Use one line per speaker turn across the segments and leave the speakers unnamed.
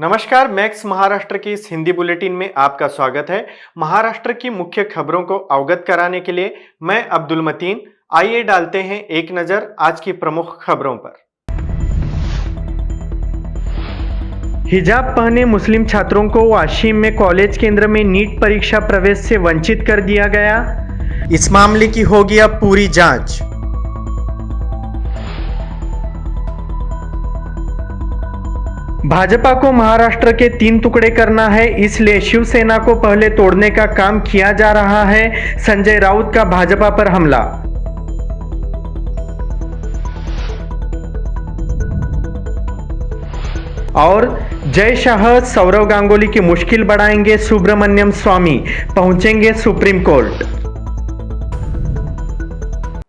नमस्कार, मैक्स महाराष्ट्र की इस हिंदी बुलेटिन में आपका स्वागत है। महाराष्ट्र की मुख्य खबरों को अवगत कराने के लिए मैं अब्दुल मतीन। आइए डालते हैं एक नजर आज की प्रमुख खबरों पर। हिजाब पहने मुस्लिम छात्रों को वाशिम में कॉलेज केंद्र में नीट परीक्षा प्रवेश से वंचित कर दिया गया। इस मामले की होगी अब पूरी जांच। भाजपा को महाराष्ट्र के 3 टुकड़े करना है, इसलिए शिवसेना को पहले तोड़ने का काम किया जा रहा है। संजय राउत का भाजपा पर हमला। और जय शाह सौरव गांगुली की मुश्किल बढ़ाएंगे, सुब्रमण्यम स्वामी पहुंचेंगे सुप्रीम कोर्ट।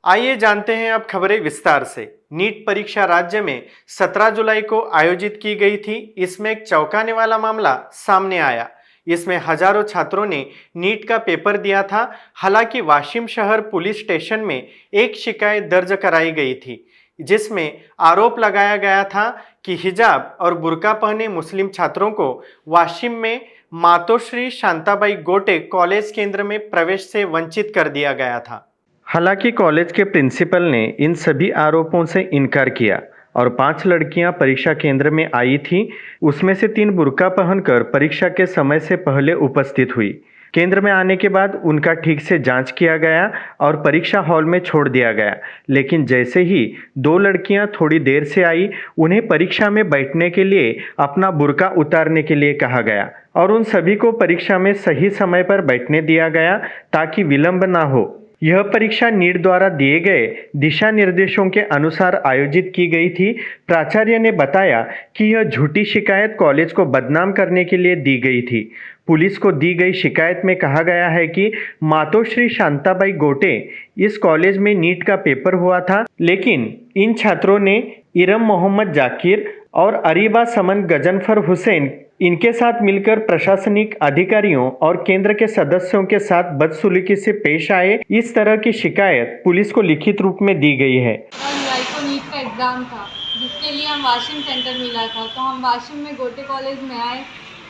आइए जानते हैं अब खबरें विस्तार से। नीट परीक्षा राज्य में 17 जुलाई को आयोजित की गई थी। इसमें एक चौंकाने वाला मामला सामने आया। इसमें हजारों छात्रों ने नीट का पेपर दिया था। हालांकि वाशिम शहर पुलिस स्टेशन में एक शिकायत दर्ज कराई गई थी, जिसमें आरोप लगाया गया था कि हिजाब और बुर्का पहने मुस्लिम छात्रों को वाशिम में मातोश्री शांताबाई गोटे कॉलेज केंद्र में प्रवेश से वंचित कर दिया गया था। हालांकि कॉलेज के प्रिंसिपल ने इन सभी आरोपों से इनकार किया और 5 लड़कियां परीक्षा केंद्र में आई थीं। उसमें से 3 बुर्का पहनकर परीक्षा के समय से पहले उपस्थित हुई। केंद्र में आने के बाद उनका ठीक से जांच किया गया और परीक्षा हॉल में छोड़ दिया गया। लेकिन जैसे ही 2 लड़कियां थोड़ी देर से आई, उन्हें परीक्षा में बैठने के लिए अपना बुर्का उतारने के लिए कहा गया और उन सभी को परीक्षा में सही समय पर बैठने दिया गया ताकि विलंब ना हो। यह परीक्षा नीट द्वारा दिए गए दिशा निर्देशों के अनुसार आयोजित की गई थी। प्राचार्य ने बताया कि यह झूठी शिकायत कॉलेज को बदनाम करने के लिए दी गई थी। पुलिस को दी गई शिकायत में कहा गया है कि मातोश्री शांताबाई गोटे इस कॉलेज में नीट का पेपर हुआ था, लेकिन इन छात्रों ने इरम मोहम्मद जाकिर और अरीबा समन गजनफर हुसैन इनके साथ मिलकर प्रशासनिक अधिकारियों और केंद्र के सदस्यों के साथ बदसलूकी से पेश आए। इस तरह की शिकायत पुलिस को लिखित रूप में दी गई है।
को नीट का एग्ज़ाम था, जिसके लिए हम वाशिम सेंटर मिला था, तो हम वाशिम में गोटे कॉलेज में आए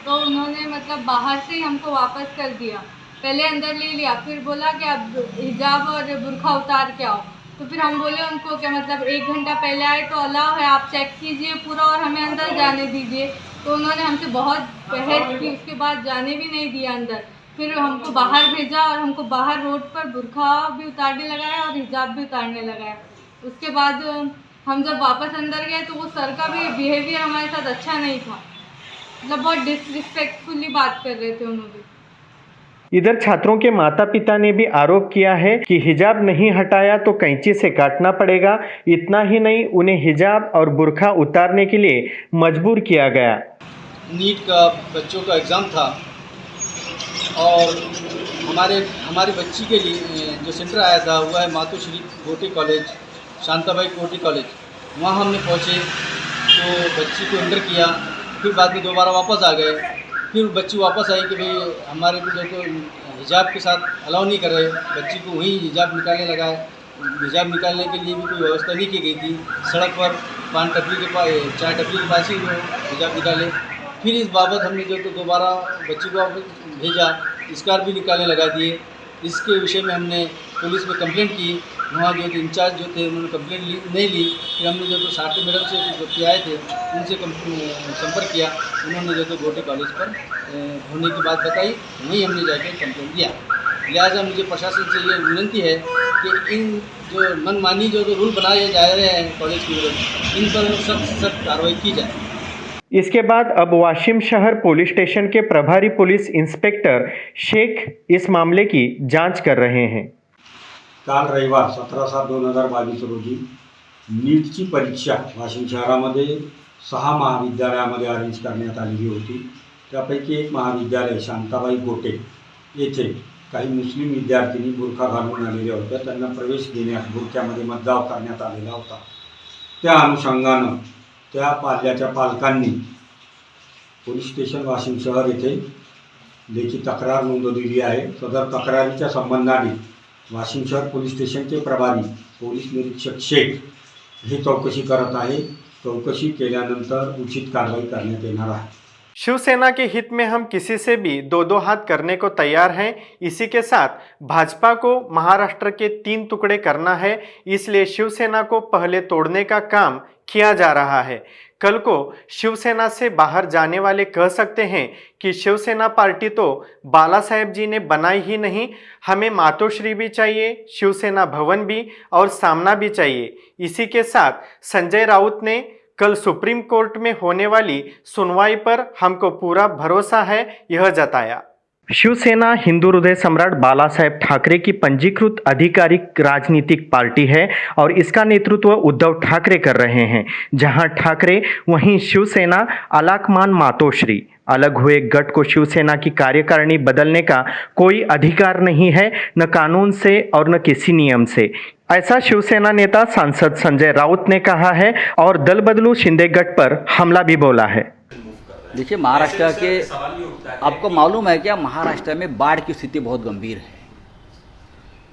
तो उन्होंने बाहर से ही हमको वापस कर दिया। पहले अंदर ले लिया, फिर बोला कि अब हिजाब और बुर्का उतार के आओ। तो फिर हम बोले उनको कि 1 घंटा पहले आए तो अलाउ है, आप चेक कीजिए पूरा और हमें अंदर जाने दीजिए। तो उन्होंने हमसे बहुत बहस की, उसके बाद जाने भी नहीं दिया अंदर। फिर हमको बाहर भेजा और हमको बाहर रोड पर बुर्का भी उतारने लगाया और हिजाब भी उतारने लगाया। उसके बाद हम जब वापस अंदर गए तो वो सर का भी बिहेवियर हमारे साथ अच्छा नहीं था, बहुत डिसरिस्पेक्टफुली बात कर रहे थे उन्होंने।
इधर छात्रों के माता पिता ने भी आरोप किया है कि हिजाब नहीं हटाया तो कैंची से काटना पड़ेगा। इतना ही नहीं, उन्हें हिजाब और बुर्का उतारने के लिए मजबूर किया गया।
नीट का बच्चों का एग्ज़ाम था और हमारी बच्ची के लिए जो सेंटर आया था वह है मातोश्री गोटे कॉलेज, शांताबाई गोटे कॉलेज। वहाँ हमने पहुँचे तो बच्ची को अंदर किया, फिर बाद में दोबारा वापस आ गए। फिर बच्ची वापस आई कि भाई हमारे को जो हिजाब के साथ अलाउ नहीं कर रहे। बच्ची को वहीं हिजाब निकालने लगा है। हिजाब निकालने के लिए भी कोई व्यवस्था नहीं की गई थी। सड़क पर पान टपरी के पास, चाय टपरी के पास ही वो हिजाब निकाले। फिर इस बाबत हमने जो दोबारा बच्ची को भेजा, स्कार भी निकालने लगा दिए। इसके विषय में हमने पुलिस में कंप्लेंट की। वहाँ जो इंचार्ज जो थे उन्होंने कंप्लेंट नहीं ली। फिर हमने जो सारथी मैडम से जो आए थे उनसे संपर्क किया। उन्होंने जो गोटे कॉलेज पर होने की बात बताई, वहीं हमने जाकर कंप्लेंट दिया। लिहाजा मुझे प्रशासन से ये विनती है कि इन जो मनमानी जो रूल बनाए जा रहे हैं कॉलेज की विरुद्ध, इन पर सख्त कार्रवाई की जाए।
इसके बाद अब वाशिम शहर पुलिस स्टेशन के प्रभारी पुलिस इंस्पेक्टर शेख इस मामले की जांच कर रहे हैं।
काल रविवार 17/7/2022 रोजी नीटची परीक्षा वाशिम शहरामध्ये 6 महाविद्यालयामध्ये अरेंज करण्यात आलेली होती। त्यापैकी एक महाविद्यालय शांताबाई गोटे येथे काही मुस्लिम विद्यार्थिनी बुर्खा घालून आलेल्या होत्या। त्यांना प्रवेश देण्यास बुर्क्यामध्ये मज्जाव करण्यात आलेला होता। त्या अनुषंगानं त्या पाल्याच्या पालकांनी पोलीस स्टेशन वाशिम शहर येथे लेखी तक्रार नोंदवलेली आहे। सदर तक्रारीच्या संबंधाने वाशिम शहर पोलीस स्टेशनचे प्रभारी पोलीस निरीक्षक शेख हे चौकशी करत आहे। चौकशी केल्यानंतर उचित कारवाई करण्यात येणार आहे।
शिवसेना के हित में हम किसी से भी दो दो हाथ करने को तैयार हैं। इसी के साथ भाजपा को महाराष्ट्र के 3 टुकड़े करना है, इसलिए शिवसेना को पहले तोड़ने का काम किया जा रहा है। कल को शिवसेना से बाहर जाने वाले कह सकते हैं कि शिवसेना पार्टी तो बाला साहेब जी ने बनाई ही नहीं, हमें मातोश्री भी चाहिए, शिवसेना भवन भी और सामना भी चाहिए। इसी के साथ संजय राउत ने कल सुप्रीम कोर्ट में होने वाली सुनवाई पर हमको पूरा भरोसा है यह जताया। शिवसेना हिंदू हृदय सम्राट बाला साहेब ठाकरे की पंजीकृत आधिकारिक राजनीतिक पार्टी है और इसका नेतृत्व उद्धव ठाकरे कर रहे हैं। जहां ठाकरे वहीं शिवसेना आलाकमान मातोश्री। अलग हुए गठ को शिवसेना की कार्यकारिणी बदलने का कोई अधिकार नहीं है, न कानून से और न किसी नियम से। ऐसा शिवसेना नेता सांसद संजय राउत ने कहा है और दल बदलू शिंदे गठ पर हमला भी बोला है।
देखिए, महाराष्ट्र के आपको मालूम है क्या, महाराष्ट्र में बाढ़ की स्थिति बहुत गंभीर है।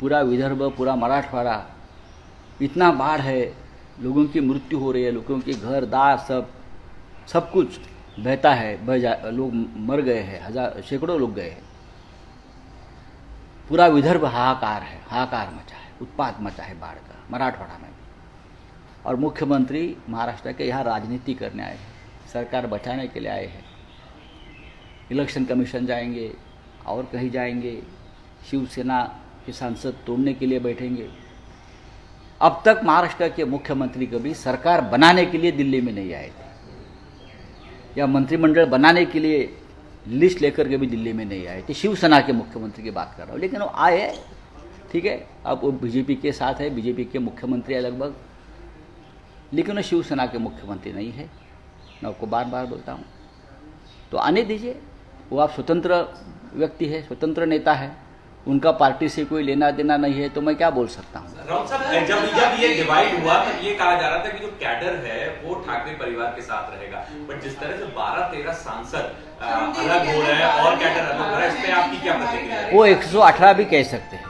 पूरा विदर्भ, पूरा मराठवाड़ा, इतना बाढ़ है, लोगों की मृत्यु हो रही है, लोगों के घर दार सब कुछ बहता है, लोग मर गए हैं, सैकड़ों लोग गए हैं। पूरा विदर्भ हाहाकार है, हाहाकार मचा है, उत्पात मचा है बाढ़ का, मराठवाड़ा में भी। और मुख्यमंत्री महाराष्ट्र के यहाँ राजनीति करने आए हैं, सरकार बचाने के लिए आए हैं। इलेक्शन कमीशन जाएंगे और कहीं जाएंगे, शिवसेना के सांसद तोड़ने के लिए बैठेंगे। अब तक महाराष्ट्र के मुख्यमंत्री कभी सरकार बनाने के लिए दिल्ली में नहीं आए थे, या मंत्रिमंडल बनाने के लिए लिस्ट लेकर के भी दिल्ली में नहीं आए थे। शिवसेना के मुख्यमंत्री की बात कर रहा हूँ, लेकिन वो आए हैं, ठीक है। अब वो बीजेपी के साथ है, बीजेपी के मुख्यमंत्री है लगभग, लेकिन वो शिवसेना के मुख्यमंत्री नहीं है। मैं आपको बार बार बोलता हूँ, तो आने दीजिए। वो आप स्वतंत्र व्यक्ति है, स्वतंत्र नेता है, उनका पार्टी से कोई लेना देना नहीं है, तो मैं क्या बोल सकता हूँ।
राउत साहब, जब ये डिवाइड हुआ तब ये कहा जा रहा था कि जो कैडर है वो ठाकरे परिवार के साथ रहेगा, बट जिस तरह से 12-13 सांसद अलग हो रहे हैं और कैडर अलग हो रहा है, इस पे आपकी क्या प्रतिक्रिया है?
वो 118 भी कह सकते हैं,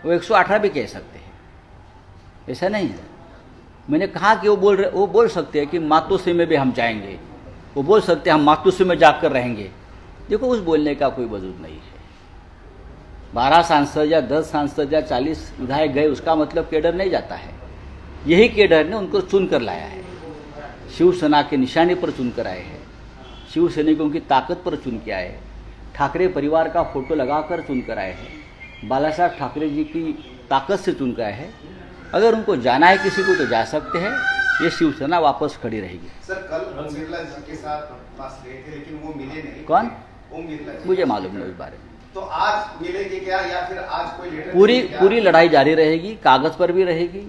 वो 118 भी कह सकते हैं, ऐसा नहीं है। मैंने कहा कि वो बोल सकते हैं कि मातोश्री में भी हम जाएंगे, वो बोल सकते हैं हम मातोश्री में जाकर रहेंगे। देखो, उस बोलने का कोई वजूद नहीं है। 12 सांसद या 10 सांसद या 40 विधायक गए, उसका मतलब केडर नहीं जाता है। यही केडर ने उनको चुन कर लाया है, शिवसेना के निशाने पर चुन कर आए हैं, शिव सैनिकों की ताकत पर चुन के आए हैं, ठाकरे परिवार का फोटो लगाकर चुन कर आए हैं, बाला साहब ठाकरे जी की ताकत से चुन कर आए हैं। अगर उनको जाना है किसी को तो जा सकते हैं, ये शिवसेना वापस खड़ी रहेगी।
सर, कल ओम बिरला जी के साथ पास गए थे, लेकिन वो मिले नहीं।
कौन?
ओम बिरला जी।
मुझे मालूम नहीं इस बारे में।
तो आज मिलेंगे क्या, या फिर आज कोई लेटर?
पूरी लड़ाई जारी रहेगी, कागज पर भी रहेगी,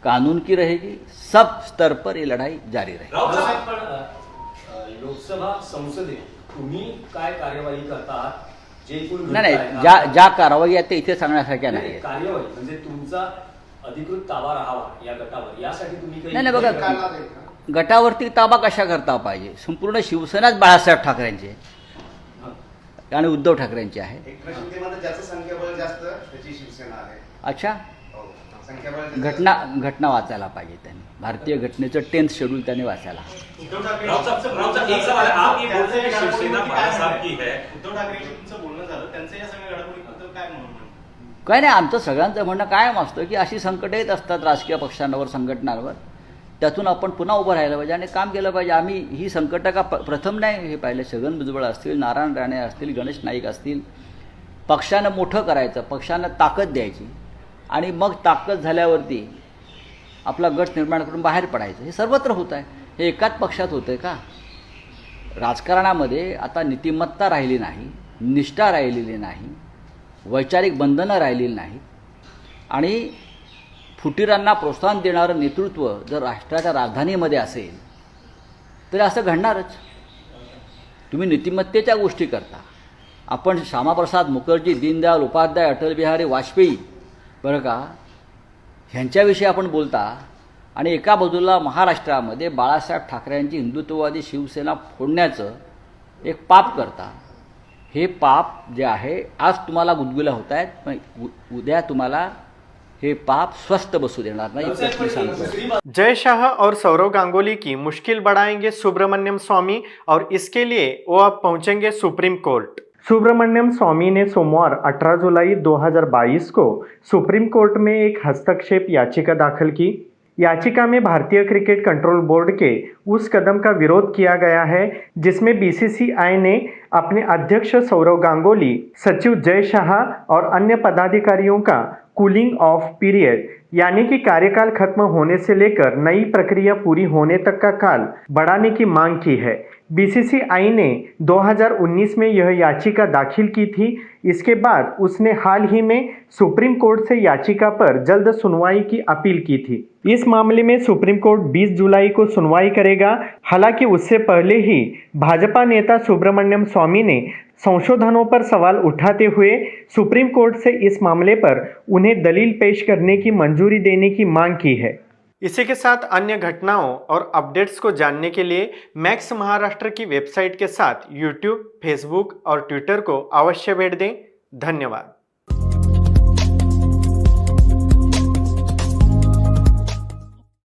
कानून की रहेगी, सब स्तर पर ये लढाई जारी रहेगी।
राउत साहेब,
लोकसभा संसदेत तुम्ही काय कार्यवाही करतात, जे एकूण
नाही, ज्या कारवाई आहे ते इथे सांगण्यासारख्या नाही आहेत.
कार्यवाही म्हणजे तुमचा अधिकृत ताबा राहावा या गटावर, यासाठी तुम्ही काही
नाही बघा, गटावरती ताबा कशा करता पाहिजे, संपूर्ण शिवसेनाच बाळासाहेब ठाकरेंची आणि उद्धव ठाकरेंची आहे.
एकनाथ ज्याचं संख्याबळ जास्त त्याची शिवसेना आहे.
अच्छा,
संख्याबळ
घटना वाचायला पाहिजे त्यांनी, भारतीय घटनेचं 10th शेड्यूल त्यांनी वाचायला.
राउत साहब, एक सवाल है, आप ये बोलते हैं कि शिवसेना बाला साहब की है,
उद्धव ठाकरेंशी तुमचं बोलणं झालं, त्यांचं या सगळ्या घडामोडीबद्दल काय म्हणणं?
काय नाही, आमचं सगळ्यांचं म्हणणं कायम असतं की अशी संकटं येत असतात राजकीय पक्षांवर, संघटनांवर, त्यातून आपण पुन्हा उभं राहायला पाहिजे आणि काम केलं पाहिजे. आम्ही ही संकटं का प्रथम नाही हे पाहिले, छगन भुजबळ असतील, नारायण राणे असतील, गणेश नाईक असतील, पक्षानं मोठं करायचं, पक्षानं ताकद द्यायची आणि मग ताकद झाल्यावरती आपला गट निर्माण करून बाहेर पडायचं. हे सर्वत्र होत आहे, हे एकाच पक्षात होतं आहे का? राजकारणामध्ये आता नीतिमत्ता राहिली नाही, निष्ठा राहिलेली नाही, वैचारिक बंधनं राहिलेली नाहीत आणि फुटीरांना प्रोत्साहन देणारं नेतृत्व जर राष्ट्राच्या राजधानीमध्ये असेल तर असं घडणारच. तुम्ही नीतिमत्तेच्या गोष्टी करता. आपण श्यामाप्रसाद मुखर्जी, दीनदयाल उपाध्याय, अटल बिहारी वाजपेयी, बरं का, ह्यांच्याविषयी आपण बोलता आणि एका बाजूला महाराष्ट्रामध्ये बाळासाहेब ठाकरेंची हिंदुत्ववादी शिवसेना फोडण्याचं एक पाप करता. हे पाप जे आहे आज तुम्हाला गुदगुल्या होत आहेत, पण उद्या तुम्हाला हे पाप स्वस्त बसू देणार नाही इतकंच मी सांगतो.
जय शाह और सौरव गांगुली की मुश्किल बढ़ाएंगे सुब्रमण्यम स्वामी और इसके लिए वो अब पहुंचेंगे सुप्रीम कोर्ट. सुब्रमण्यम स्वामी ने सोमवार 18 जुलाई 2022 को सुप्रीम कोर्ट में एक हस्तक्षेप याचिका दाखिल की. याचिका में भारतीय क्रिकेट कंट्रोल बोर्ड के उस कदम का विरोध किया गया है जिसमें बीसीसीआई ने अपने अध्यक्ष सौरव गांगुली, सचिव जय शाह और अन्य पदाधिकारियों का कूलिंग ऑफ पीरियड यानी कि कार्यकाल खत्म होने से लेकर नई प्रक्रिया पूरी होने तक का काल बढ़ाने की मांग की है. बीसीसीआई ने 2019 में यह याचिका दाखिल की थी. इसके बाद उसने हाल ही में सुप्रीम कोर्ट से याचिका पर जल्द सुनवाई की अपील की थी. इस मामले में सुप्रीम कोर्ट 20 जुलाई को सुनवाई करेगा. हालांकि उससे पहले ही भाजपा नेता सुब्रमण्यम स्वामी ने संशोधनों पर सवाल उठाते हुए सुप्रीम कोर्ट से इस मामले पर उन्हें दलील पेश करने की मंजूरी देने की मांग की है. इसी के साथ अन्य घटनाओं और अपडेट्स को जानने के लिए मैक्स महाराष्ट्र की वेबसाइट के साथ यूट्यूब, फेसबुक और ट्विटर को अवश्य भेंट दें. धन्यवाद.